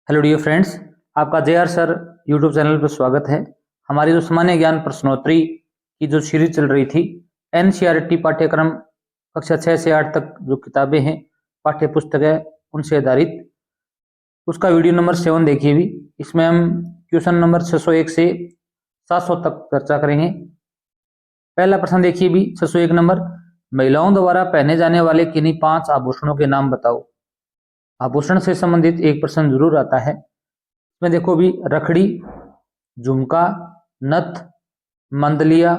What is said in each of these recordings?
Hello dear friends, आपका JR. Sir YouTube channel पर स्वागत है। हमारी जो सामान्य ज्ञान प्रश्नोत्तरी की जो सीरीज चल रही थी, एनसीईआरटी पाठ्यक्रम कक्षा 6 से 8 तक जो किताबें हैं, पाठ्य पुस्तक है, उनसे आधारित उसका वीडियो नंबर 7 देखिए भी। इसमें हम क्वेश्चन नंबर 601 से 700 तक चर्चा करेंगे। पहला प्रश्न देखिए भी, 601 नंबर, महिलाओं द्वारा पहने जाने वाले किन्हीं 5 आभूषणों के नाम बताओ। आभूषण से संबंधित एक प्रश्न जरूर आता है। इसमें देखो भी, रखड़ी, झुमका, नथ, मंदलिया,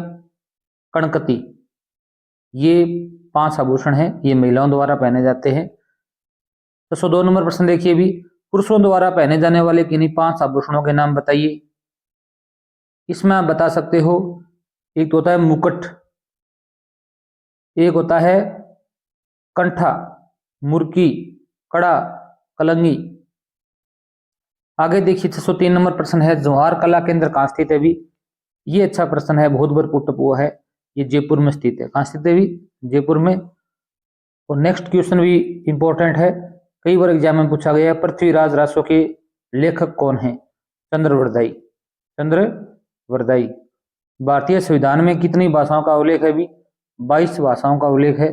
कणकती, ये 5 आभूषण हैं, ये महिलाओं द्वारा पहने जाते हैं। 602 नंबर प्रश्न देखिए भी, पुरुषों द्वारा पहने जाने वाले किन्हीं 5 आभूषणों के नाम बताइए। इसमें आप बता सकते हो, एक तो होता है मुकुट, एक होता है कंठा, मुर्की, कड़ा, कलंगी। आगे देखिए 603 नंबर प्रश्न है, जवाहर कला केंद्र कहाँ स्थित है भी। ये अच्छा प्रश्न है, बहुत बार पुट हुआ है। ये जयपुर में स्थित है। कहाँ स्थित है भी? जयपुर में। और नेक्स्ट क्वेश्चन भी इंपॉर्टेंट है, कई बार एग्जाम में पूछा गया है, पृथ्वीराज रासो के लेखक कौन है? चंद्रवरदाई। चंद्रवरदाई। भारतीय संविधान में कितनी भाषाओं का उल्लेख है भी? 22 भाषाओं का उल्लेख है।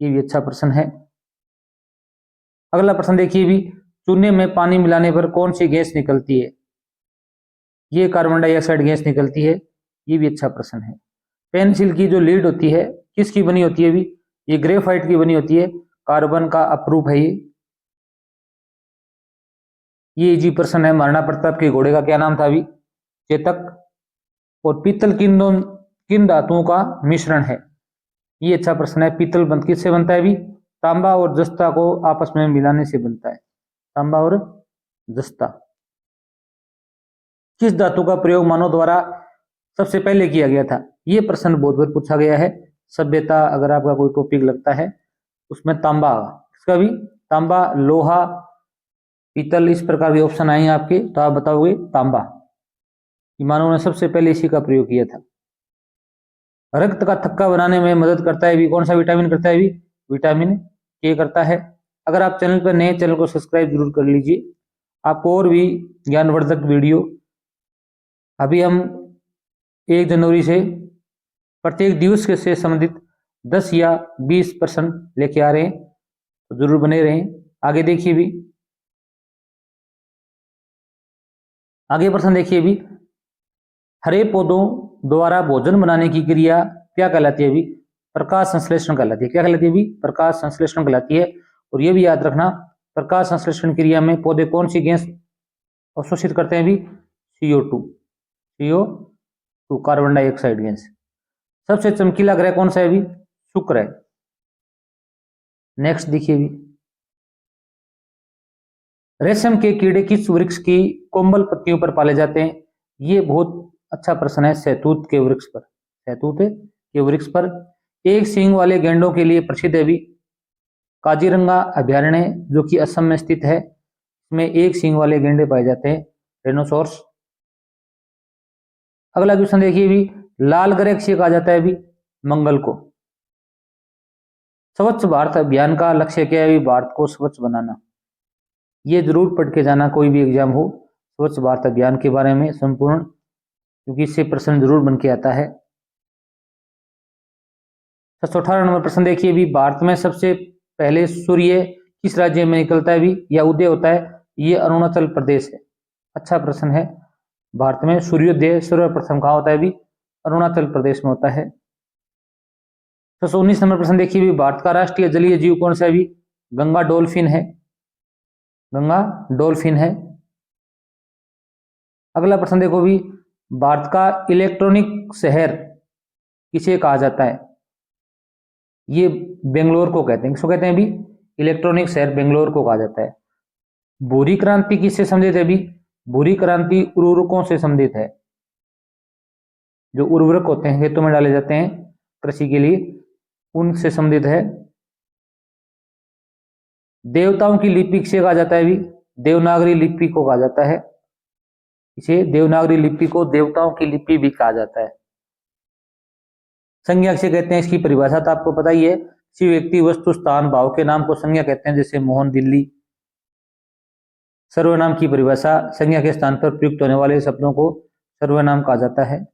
ये भी अच्छा प्रश्न है। अगला प्रश्न देखिए भी, चूने में पानी मिलाने पर कौन सी गैस निकलती है? ये कार्बन डाइऑक्साइड गैस निकलती है। ये भी अच्छा प्रश्न है। पेंसिल की जो लीड होती है, किसकी बनी होती है भी? ये ग्रेफाइट की बनी होती है। कार्बन का अपरूप है ये इजी प्रश्न है। महाराणा प्रताप के घोड़े का क्या नाम था भी? चेतक। और पीतल किन धातुओं का मिश्रण है? ये अच्छा प्रश्न है। पीतल किससे बनता है भी? तांबा और जस्ता को आपस में मिलाने से बनता है। तांबा और जस्ता। किस धातु का प्रयोग मानव द्वारा सबसे पहले किया गया था? ये प्रश्न बहुत बार पूछा गया है। सभ्यता अगर आपका कोई टॉपिक लगता है, उसमें तांबा, इसका भी तांबा, लोहा, पीतल, इस प्रकार के ऑप्शन आएंगे आपके, तो आप बताओगे तांबा। मानव ने सबसे पहले इसी का प्रयोग किया था। रक्त का थक्का बनाने में मदद करता है भी कौन सा विटामिन करता है भी? विटामिन के करता है। अगर आप चैनल पर नए, चैनल को सब्सक्राइब जरूर कर लीजिए। आपको और भी ज्ञानवर्धक वीडियो, अभी हम 1 जनवरी से प्रत्येक दिवस के से संबंधित 10 या 20 प्रश्न लेके आ रहे हैं, तो जरूर बने रहें। आगे देखिए भी, आगे प्रश्न देखिए भी, हरे पौधों द्वारा भोजन बनाने की क्रिया क्या कहलाती है भी? प्रकाश संश्लेषण कहलाती है। क्या कहलाती है भी? प्रकाश संश्लेषण कहलाती है। और ये भी याद रखना, प्रकाश संश्लेषण क्रिया में पौधे कौन सी गैस अवशोषित करते हैं भी? CO2, carbon dioxide gas. सबसे चमकीला ग्रह कौन सा है भी? शुक्र है। नेक्स्ट देखिए भी, रेशम के कीड़े किस वृक्ष की कोमल पत्तियों पर पाले जाते हैं? ये बहुत अच्छा प्रश्न है। सहतूत के वृक्ष पर। सहतूत के वृक्ष पर। एक सींग वाले गैंडों के लिए प्रसिद्ध है भी काजीरंगा अभ्यारण्य, जो कि असम में स्थित है। इसमें एक सींग वाले गैंडे पाए जाते हैं, रेनोसोर्स। अगला क्वेश्चन देखिए भी, लाल ग्रह किसे कहा जाता है भी? मंगल को। स्वच्छ भारत अभियान का लक्ष्य क्या है भी? भारत को स्वच्छ बनाना। ये जरूर पढ़ के जाना, कोई भी एग्जाम हो, स्वच्छ भारत अभियान के बारे में संपूर्ण, क्योंकि इससे प्रश्न जरूर बन के आता है। 718 नंबर प्रश्न देखिए भी, भारत में सबसे पहले सूर्य किस राज्य में निकलता है भी या उदय होता है? ये अरुणाचल प्रदेश है। अच्छा प्रश्न है। भारत में सूर्योदय सर्वप्रथम कहाँ होता है भी? अरुणाचल प्रदेश में होता है। 619 नंबर प्रश्न देखिए भी, भारत का राष्ट्रीय जलीय जीव कौन सा है भी? गंगा डॉल्फिन है। गंगा डॉल्फिन है। अगला प्रश्न देखो भी, भारत का इलेक्ट्रॉनिक शहर किसे कहा जाता है? ये बेंगलोर को कहते हैं। किसको कहते हैं भी? इलेक्ट्रॉनिक शहर बेंगलोर को कहा जाता है। भूरी क्रांति किससे संबंधित है भी? भूरी क्रांति उर्वरकों से संबंधित है। जो उर्वरक होते हैं, खेतों में डाले जाते हैं कृषि के लिए, उनसे संबंधित है। देवताओं की लिपि किसे कहा जाता है भी? देवनागरी लिपि को कहा जाता है। इसे देवनागरी लिपि को देवताओं की लिपि भी कहा जाता है। संज्ञा किसे कहते हैं? इसकी परिभाषा तो आपको पता ही है। किसी व्यक्ति, वस्तु, स्थान, भाव के नाम को संज्ञा कहते हैं, जैसे मोहन दिल्ली। सर्वनाम की परिभाषा, संज्ञा के स्थान पर प्रयुक्त होने वाले शब्दों को सर्वनाम कहा जाता है।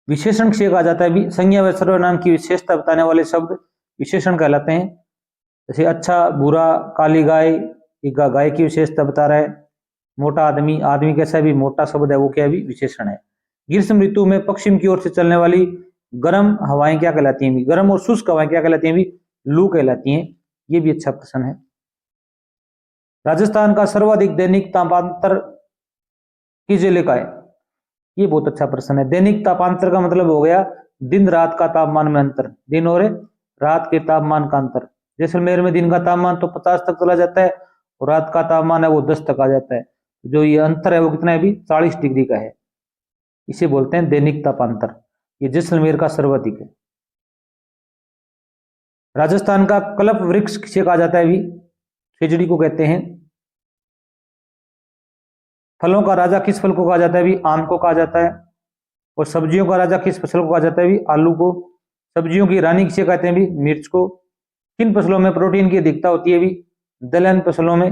विशेषण किसे कहा जाता है भी? संज्ञा व सर्वनाम की विशेषता बताने वाले शब्द विशेषण कहलाते हैं। जैसे अच्छा, बुरा, काली गाय, ये गाय की विशेषता बता रहा है। मोटा आदमी, आदमी कैसा भी मोटा शब्द है वो क्या भी विशेषण है। ग्रीष्म ऋतु में पश्चिम की ओर से चलने वाली गर्म हवाएं क्या कहलाती हैं भी? गर्म और शुष्क हवाएं क्या कहलाती हैं भी? लू कहलाती हैं। ये भी अच्छा प्रश्न है। राजस्थान का सर्वाधिक दैनिक तापांतर किस जिले का है? ये बहुत अच्छा प्रश्न है। दैनिक तापांतर का मतलब हो गया दिन रात का तापमान में अंतर, दिन और रात के तापमान का अंतर। जैसलमेर में दिन का तापमान तो 50 तक चला जाता है और रात का तापमान है वो 10 तक आ जाता है। जो ये अंतर है वो कितना है भी? 40 डिग्री का है। इसे बोलते हैं दैनिक तापांतर। ये जैसलमेर का सर्वाधिक है। राजस्थान का कल्प वृक्ष किसे कहा जाता है भी? खेजड़ी को कहते हैं। फलों का राजा किस फल को कहा जाता है भी? आम को कहा जाता है। और सब्जियों का राजा किस फसल को कहा जाता है भी? आलू को। सब्जियों की रानी किसे कहते हैं भी? मिर्च को। किन फसलों में प्रोटीन की अधिकता होती है भी? दलहन फसलों में।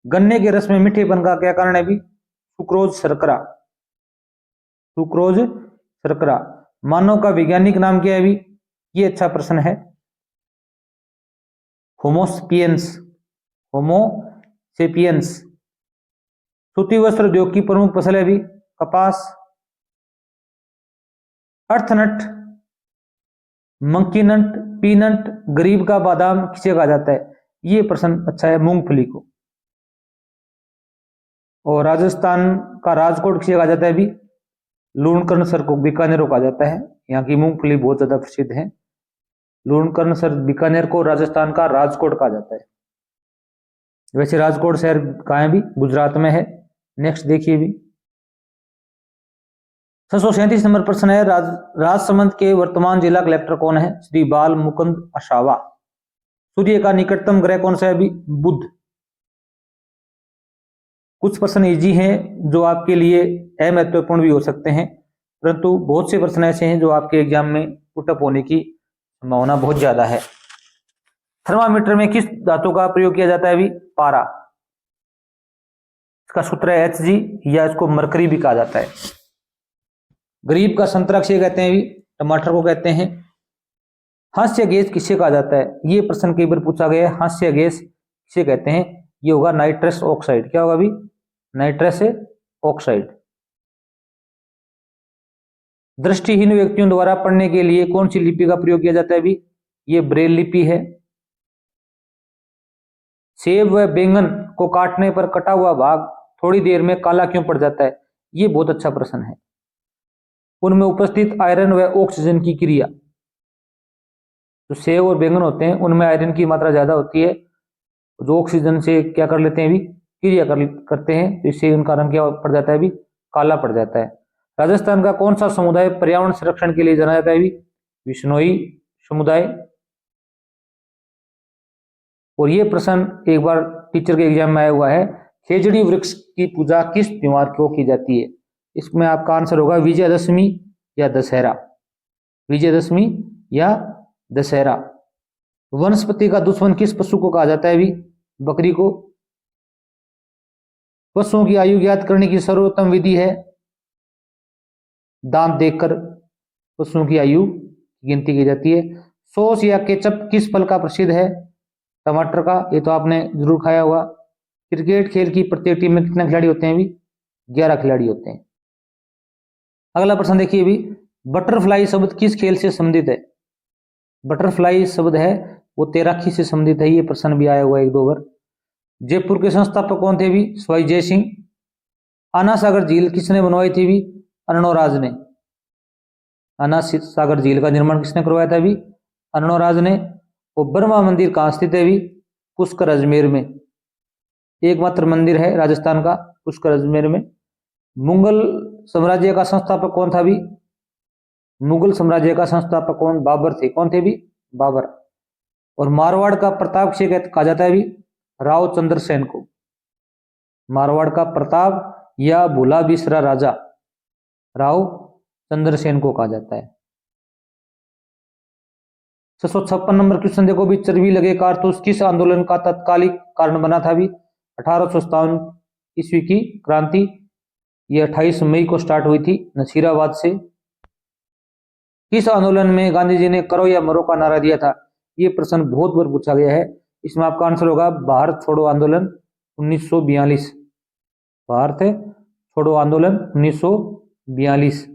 गन्ने के रस में मीठेपन का क्या कारण है भी? सुक्रोज शर्करा। सुक्रोज शर्करा। मानव का वैज्ञानिक नाम क्या है भी? ये अच्छा प्रश्न है। होमोसेपियंस। होमोसेपियंस। सूती वस्त्र उद्योग की प्रमुख फसल है भी? कपास। अर्थनट, मंकीनट, पीनट, गरीब का बादाम किसे कहा जाता है? ये प्रश्न अच्छा है, मूंगफली को। और राजस्थान का राजकोट किसे कहा जाता है भी? लूणकरणसर को, बीकानेर को कहा जाता है। यहाँ की मूंगफली बहुत ज्यादा प्रसिद्ध है। लूणकरणसर बीकानेर को राजस्थान का राजकोट कहा जाता है। वैसे राजकोट शहर कहाँ है भी? गुजरात में है। नेक्स्ट देखिए भी 637 नंबर प्रश्न है। राजसमंद के वर्तमान जिला कलेक्टर कौन है? श्री बाल मुकुंद असावा। सूर्य का निकटतम ग्रह कौन सा है भी? बुध। कुछ प्रश्न इजी हैं जो आपके लिए अमहत्वपूर्ण भी हो सकते हैं, परंतु बहुत से प्रश्न ऐसे हैं जो आपके एग्जाम में पुटअप होने की संभावना बहुत ज्यादा है। थर्मामीटर में किस धातु का प्रयोग किया जाता है भी? पारा। इसका सूत्र है Hg, या इसको मरकरी भी कहा जाता है। गरीब का संतरा किसे कहते हैं भी? टमाटर को कहते हैं। हास्य गैस किसे कहा जाता है? ये प्रश्न कई बार पूछा गया है। हास्य गैस किसे कहते हैं? ये होगा नाइट्रस ऑक्साइड। क्या होगा भी? Nitrous oxide. दृष्टिहीन व्यक्तियों द्वारा पढ़ने के लिए कौन सी लिपि का प्रयोग किया जाता है भी? ये ब्रेल लिपि है। सेब व बैंगन को काटने पर कटा हुआ भाग थोड़ी देर में काला क्यों पड़ जाता है? ये बहुत अच्छा प्रश्न है। उनमें उपस्थित आयरन व ऑक्सीजन की क्रिया। जो सेब और बैंगन होते हैं उनमें आयरन की मात्रा ज्यादा होती है, जो ऑक्सीजन से क्या कर लेते हैं भी? क्रिया करते हैं, तो इससे उनका रंग क्या पड़ जाता है भी? काला पड़ जाता है। राजस्थान का कौन सा समुदाय पर्यावरण संरक्षण के लिए जाना जाता है भी? विश्नोई समुदाय। और ये प्रश्न एक बार टीचर के एग्जाम में आया हुआ है। खेजड़ी वृक्ष की पूजा किस त्योहार को की जाती है? इसमें आपका आंसर होगा विजयदशमी या दशहरा। विजयदशमी या दशहरा। वनस्पति का दुश्मन किस पशु को कहा जाता है भी? बकरी को। पशुओं की आयु ज्ञात करने की सर्वोत्तम विधि है दांत देखकर पशुओं की आयु गिनती की जाती है। सॉस या केचप किस फल का प्रसिद्ध है? टमाटर का। ये तो आपने जरूर खाया होगा। क्रिकेट खेल की प्रत्येक टीम में कितने खिलाड़ी होते हैं भी? 11 खिलाड़ी होते हैं। अगला प्रश्न देखिए भी, बटरफ्लाई शब्द किस खेल से संबंधित है? बटरफ्लाई शब्द है वो तैराकी से संबंधित है। ये प्रश्न भी आया हुआ है एक दो बार। जयपुर के संस्थापक कौन थे भी? स्वाई जय सिंह। आना सागर झील किसने बनवाई थी भी? अर्णोराज ने। आना सागर झील का निर्माण किसने करवाया था भी? अर्णोराज ने। और ब्रह्मा मंदिर कहाँ स्थित है भी? पुष्कर अजमेर में। एकमात्र मंदिर है राजस्थान का पुष्कर अजमेर में। मुगल साम्राज्य का संस्थापक कौन था भी? मुगल साम्राज्य का संस्थापक कौन? बाबर थे। कौन थे भी? बाबर। और मारवाड़ का प्रताप किसे कहा जाता है भी? राव चंद्रसेन को। मारवाड़ का प्रताप या भूला बिसरा राजा राव चंद्रसेन को कहा जाता है। 656 नंबर क्वेश्चन देखो भी, चर्बी लगे कारतूस किस आंदोलन का तत्कालिक कारण बना था भी? 1857 ईस्वी की क्रांति, ये 28 मई को स्टार्ट हुई थी नसीराबाद से। किस आंदोलन में गांधी जी ने करो या मरो का नारा दिया था? ये प्रश्न बहुत बार पूछा गया है। इसमें आपका आंसर होगा भारत छोड़ो आंदोलन 1942। भारत छोड़ो आंदोलन 1942।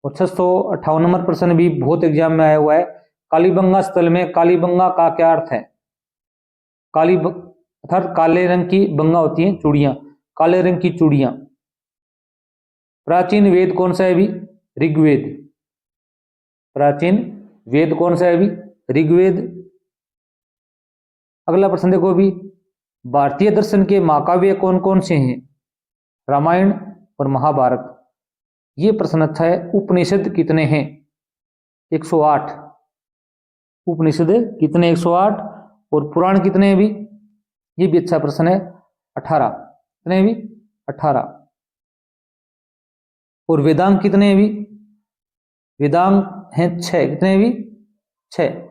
और 658 नंबर प्रश्न भी बहुत एग्जाम में आया हुआ है। कालीबंगा स्थल में कालीबंगा का क्या अर्थ है? काली अर्थात काले रंग की बंगा होती है चूड़ियां, काले रंग की चूड़ियां। प्राचीन वेद कौन सा है भी? ऋग्वेद। प्राचीन वेद कौन सा है भी? ऋग्वेद। अगला प्रश्न देखो भी, भारतीय दर्शन के महाकाव्य कौन कौन से हैं? रामायण और महाभारत। ये प्रश्न अच्छा है। उपनिषद कितने हैं? 108। उपनिषद कितने? 108। और पुराण कितने हैं भी? ये भी अच्छा प्रश्न है, 18। कितने भी? 18। और वेदांग कितने हैं भी? वेदांग हैं 6। कितने भी? 6।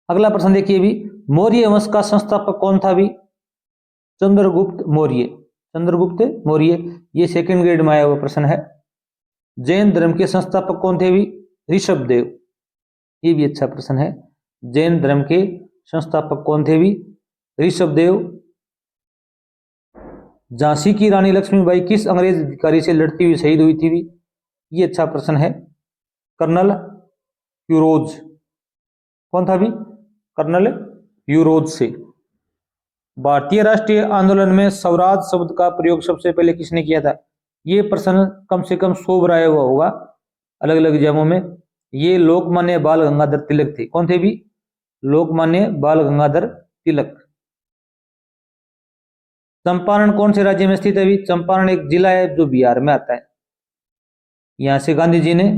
अगला प्रश्न देखिए भी, मौर्य वंश का संस्थापक कौन था भी? चंद्रगुप्त मौर्य। चंद्रगुप्त मौर्य। ये सेकंड ग्रेड में आया हुआ प्रश्न है। जैन धर्म के संस्थापक कौन थे भी? ऋषभदेव। ये भी अच्छा प्रश्न है। जैन धर्म के संस्थापक कौन थे भी? ऋषभदेव। झांसी की रानी लक्ष्मीबाई किस अंग्रेज अधिकारी से लड़ती हुई शहीद हुई थी भी? ये अच्छा प्रश्न है। कर्नल यूरोज। कौन था भी? कर्नल यूरोज से। भारतीय राष्ट्रीय आंदोलन में स्वराज शब्द का प्रयोग सबसे पहले किसने किया था? ये प्रश्न कम से कम 100 बार आया हुआ होगा अलग अलग एग्जामों में। ये लोकमान्य बाल गंगाधर तिलक थे। कौन थे भी? लोकमान्य बाल गंगाधर तिलक। चंपारण कौन से राज्य में स्थित है भी? चंपारण एक जिला है जो बिहार में आता है। यहां से गांधी जी ने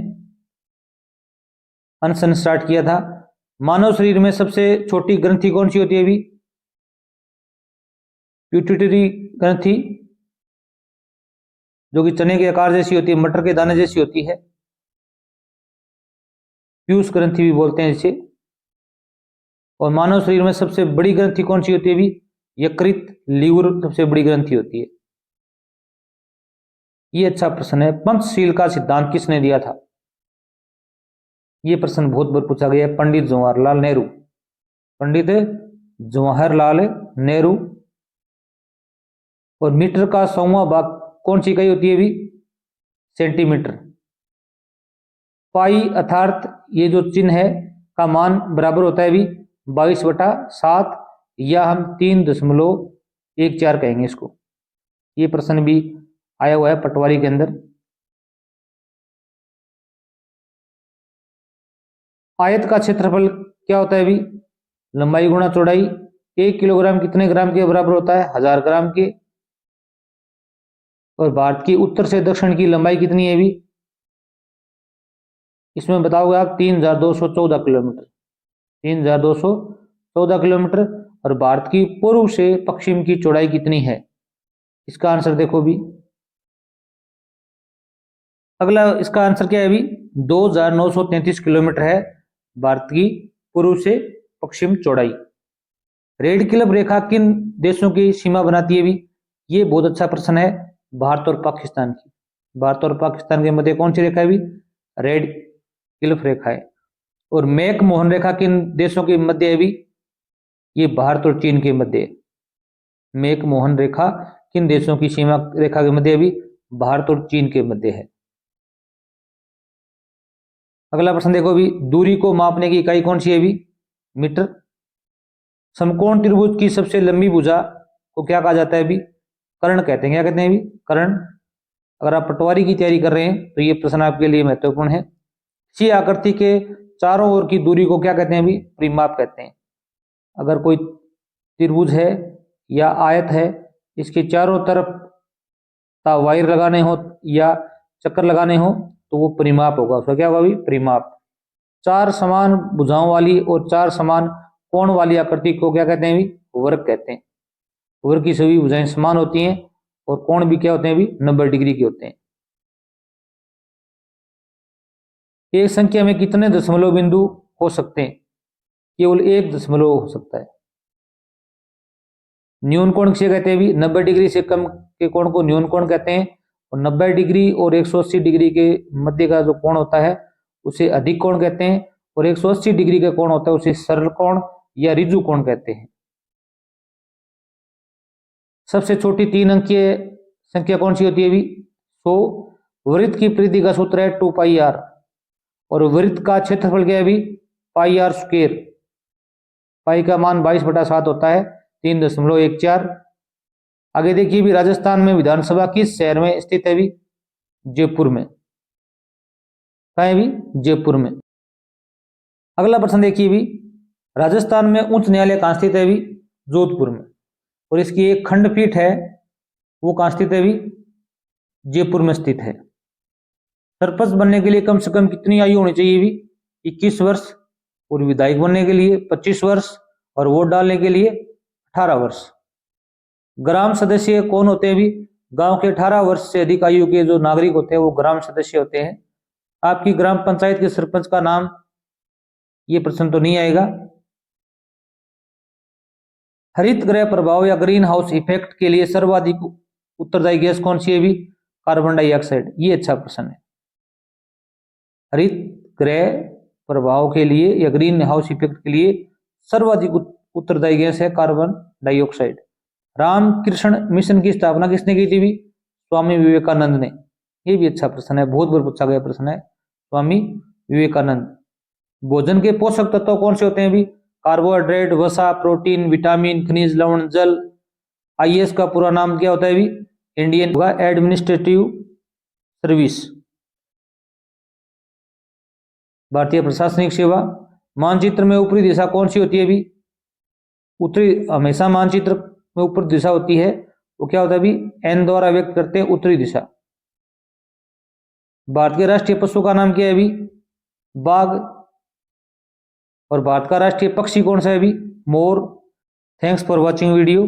अनशन स्टार्ट किया था। मानव शरीर में सबसे छोटी ग्रंथि कौन सी होती है भी? प्यूटिटरी ग्रंथि, जो कि चने के आकार जैसी होती है, मटर के दाने जैसी होती है। पीयूष ग्रंथि भी बोलते हैं इसे। और मानव शरीर में सबसे बड़ी ग्रंथि कौन सी होती है भी? यकृत, लीवर सबसे बड़ी ग्रंथि होती है। ये अच्छा प्रश्न है। पंचशील का सिद्धांत किसने दिया था? ये प्रश्न बहुत बार पूछा गया है। पंडित जवाहरलाल नेहरू। पंडित जवाहरलाल नेहरू। और मीटर का 100वां भाग कौन सी इकाई होती है भी? सेंटीमीटर। पाई अर्थात ये जो चिन्ह है का मान बराबर होता है भी 22/7, या हम 3.14 कहेंगे इसको। ये प्रश्न भी आया हुआ है पटवारी के अंदर। आयत का क्षेत्रफल क्या होता है भी? लंबाई गुणा चौड़ाई। 1 किलोग्राम कितने ग्राम के बराबर होता है? 1000 ग्राम के। और भारत की उत्तर से दक्षिण की लंबाई कितनी है भी? इसमें बताओगे आप 3214 किलोमीटर। 3214 किलोमीटर। और भारत की पूर्व से पश्चिम की चौड़ाई कितनी है? इसका आंसर देखो भी। अगला इसका आंसर क्या है भी? 2933 किलोमीटर है भारत की पूर्व से पश्चिम चौड़ाई। रेड क्लिफ रेखा किन देशों की सीमा बनाती है भी? ये बहुत अच्छा प्रश्न है। भारत और पाकिस्तान की। भारत और पाकिस्तान के मध्य कौन सी रेखा है भी? रेड क्लिफ रेखा है। और मैक मोहन रेखा किन देशों के मध्य है भी? ये भारत और चीन के मध्य है। मैक मोहन रेखा किन देशों की सीमा रेखा के मध्य है भी? भारत और चीन के मध्य है। अगला प्रश्न देखो भी, दूरी को मापने की इकाई कौन सी है भी? मीटर। समकोण त्रिभुज की सबसे लंबी भुजा को क्या कहा जाता है भी? कर्ण कहते हैं। क्या कहते हैं भी? कर्ण। अगर आप पटवारी की तैयारी कर रहे हैं तो ये प्रश्न आपके लिए महत्वपूर्ण है। सी आकृति के चारों ओर की दूरी को क्या कहते हैं भी? परिमाप कहते हैं। अगर कोई त्रिभुज है या आयत है, इसके चारों तरफ वायर लगाने हो या चक्कर लगाने हो तो वो परिमाप होगा। उसका क्या होगा भी? परिमाप। 4 समान भुजाओं वाली और 4 समान कोण वाली आकृति को क्या कहते हैं भी? वर्ग कहते हैं। वर्ग की सभी भुजाएं समान होती हैं और कोण भी क्या होते हैं भी? 90 डिग्री के होते हैं। एक संख्या में कितने दशमलव बिंदु हो सकते हैं? केवल एक दशमलव हो सकता है। न्यून कोण किसे कहते हैं भी? 90 डिग्री से कम के कोण को न्यून कोण कहते हैं, और 90 डिग्री और 180 डिग्री के मध्य का जो कोण होता है उसे अधिक कोण कहते हैं, और 180 डिग्री का कोण होता है उसे सरल कोण या रिजु कोण कहते हैं। सबसे छोटी 3 अंकीय संख्या कौन सी होती है भी? 100। वृत्त की परिधि का सूत्र है 2πr, और वृत्त का क्षेत्रफल क्या है भी? πr²। पाई का मान 22/7 होता है, 3.14। आगे देखिए भी, राजस्थान में विधानसभा किस शहर में स्थित है भी? जयपुर में। कहाँ है भी? जयपुर में। अगला प्रश्न देखिए भी, राजस्थान में उच्च न्यायालय कहाँ स्थित है भी? जोधपुर में। और इसकी एक खंडपीठ है, वो कहाँ स्थित है भी? जयपुर में स्थित है। सरपंच बनने के लिए कम से कम कितनी आयु होनी चाहिए भी? 21 वर्ष। और विधायक बनने के लिए 25 वर्ष, और वोट डालने के लिए 18 वर्ष। ग्राम सदस्य कौन होते हैं भी? गांव के 18 वर्ष से अधिक आयु के जो नागरिक होते हैं वो ग्राम सदस्य होते हैं। आपकी ग्राम पंचायत के सरपंच का नाम, ये प्रश्न तो नहीं आएगा। हरित गृह प्रभाव या ग्रीन हाउस इफेक्ट के लिए सर्वाधिक उत्तरदायी गैस कौन सी है भी? Carbon dioxide. ये अच्छा प्रश्न है। हरित गृह प्रभाव के लिए या ग्रीन हाउस इफेक्ट के लिए सर्वाधिक उत्तरदायी गैस है कार्बन डाइऑक्साइड। रामकृष्ण मिशन की स्थापना किसने की थी भी? स्वामी विवेकानंद ने। ये भी अच्छा प्रश्न है, बहुत बार पूछा गया प्रश्न है, स्वामी विवेकानंद। भोजन के पोषक तत्व कौन से होते हैं भी? कार्बोहाइड्रेट, वसा, प्रोटीन, विटामिन, खनिज, लवण, जल। आईएएस का पूरा नाम क्या होता है भी? इंडियन एडमिनिस्ट्रेटिव सर्विस, भारतीय प्रशासनिक सेवा। मानचित्र में ऊपरी दिशा कौन सी होती है भी? उत्तरी। हमेशा मानचित्र में ऊपरी दिशा होती है, वो क्या होता है भी? एन द्वारा व्यक्त करते हैं उत्तरी दिशा। भारत के राष्ट्रीय पशु का नाम क्या है भी? बाघ। और भारत का राष्ट्रीय पक्षी कौन सा है भी? मोर। Thanks for watching video.